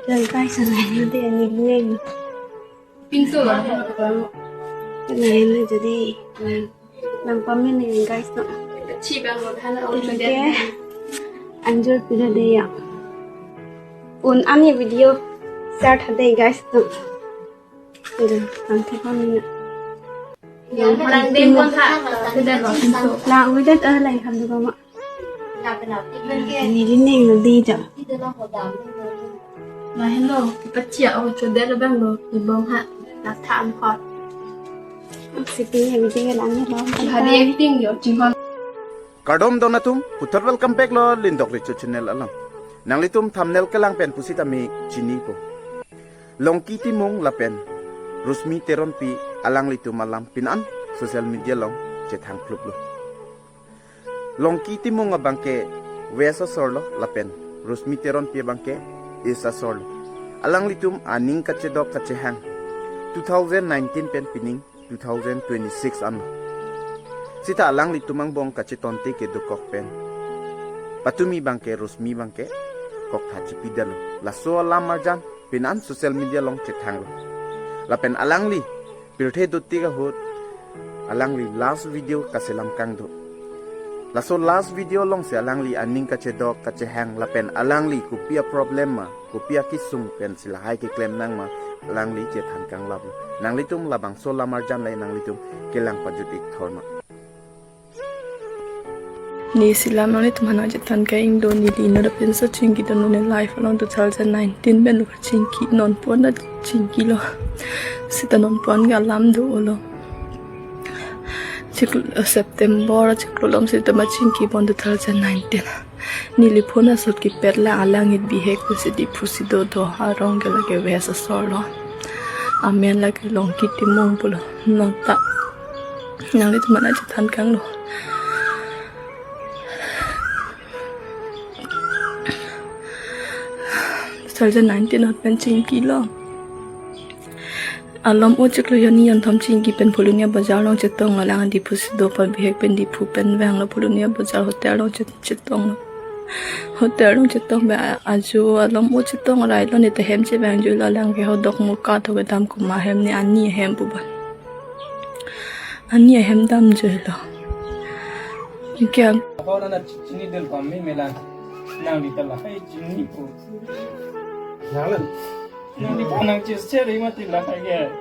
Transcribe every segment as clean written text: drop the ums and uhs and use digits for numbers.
Lần tay sang này nó thì nhìn lên Pintu lah. cái này là jadi làm pamen nih guys no. Kecil banget hana Oke, anjur sudah deh ya. Ani video start deh guys no. Udah nanti pamen. Yang orang dem pun tak sudah loh pintu. Lah udah lại làm được không ạ? Ini ini nó đi chợ. Là hello, kecil cho dia lebang lo di bawah hak nak tham pot. Sitting này video làm như đó. Hari acting yo jingon. Kardom donatum putar welcome back lo lindok richo channel alam nang litum thumbnail kelang pen pusita mi chini po longki timong lapen rusmi teron pi alang litum alam pinan social media long cethang klub lo longki timong abangke wesa sorlo lapen rusmi teron pi bangke isa sorlo alang litum aning kachedok kachehang 2019 pen pining 2026 an Sita alang litumang bong kacitonte ke dukok pen. Patumi bangke rusmi bangke kok haji pidalo. Laso alam marjan pinan social media long cethang lo. Lapen alang li pirthe dutti ka hot alang li last video kaselam kang do. Laso last video long se alang li aning kacedok kacehang lapen alang li kupia problem ma kupia kisung pen sila hai ke claim nang ma alang li cethan kang lab. Nang litum labang so lamarjan lai nang litum kelang pajut ik thorma. Ni sila mani tumhana jatan ka indo ni di no pen so chingi don no life along 2019 ben lu chingi non pon na chingi lo sita non pon ga lam do lo chik September chik lom sita ma chingi bon 2019 ni li phona sot ki perla alang it bi hek se di phusi do do harong ga lage wesa solo amen la ke long ki timong pulo no ta nang li tumhana jatan kang lo 2019 not pen chingi lo alam o chiklo yani yan tham chingi pen pulunia bazar long chetong alang di phusi do pa bhek pen di phu pen wang lo pulunia bazar hotel long chetong hotel long chetong ba ajo alam o chetong rai lo ni te hem che bang ju la lang ke ho dok mo ka tho ga dam ku ma hem ni ani hem bu ban ani hem dam je lo kya Ako na chini del kami melan nang dito lah ay chini ko. Nalan. Nang dito nang cheese cherry mati lah kaya.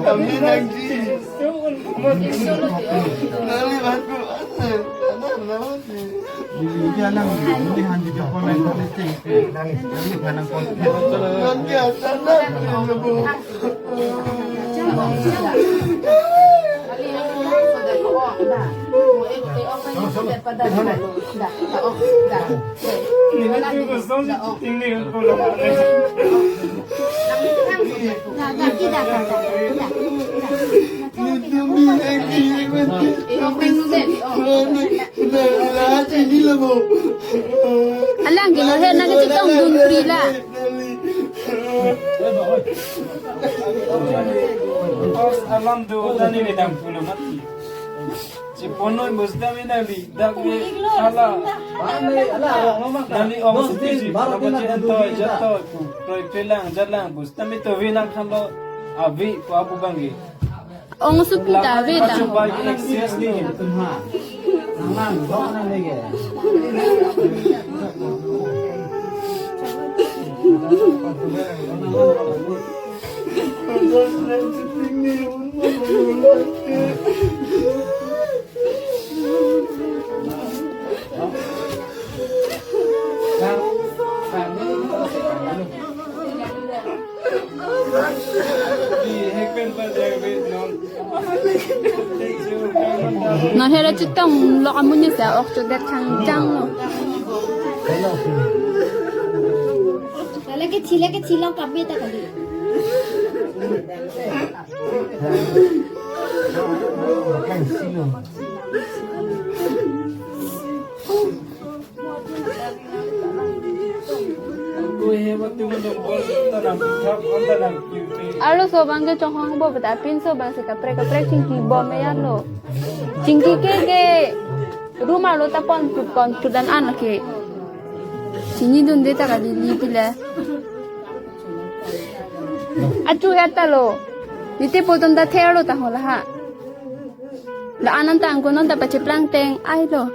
Kami nang cheese. Nali baku Dia lang hindi handi ko na ito nang kanang Alang gino he na kitong dun la. alam do dani vedang pulo mati. Si ponoy musdami nali dagge ala dali omas tisi kapati ento jato toy pelang jalang musdami to vinang khalo avi ko abu bangi Ong supita veda. coba access ni Nó thế là chỉ tông lo muốn như sao cho đẹp thằng trăng rồi. Cái chi lo cặp biết ta cái gì. Alo so bangga chong bo bata pin so bang se kapre cingki bom ya lo. Cingki ke rumah lo tapon kon sudan an ke. Sini dun deh tak ada di pila. Acu ya talo. Dite potong dah terlo tak hola ha. La anan tak angko non tak baca pelang teng ai lo.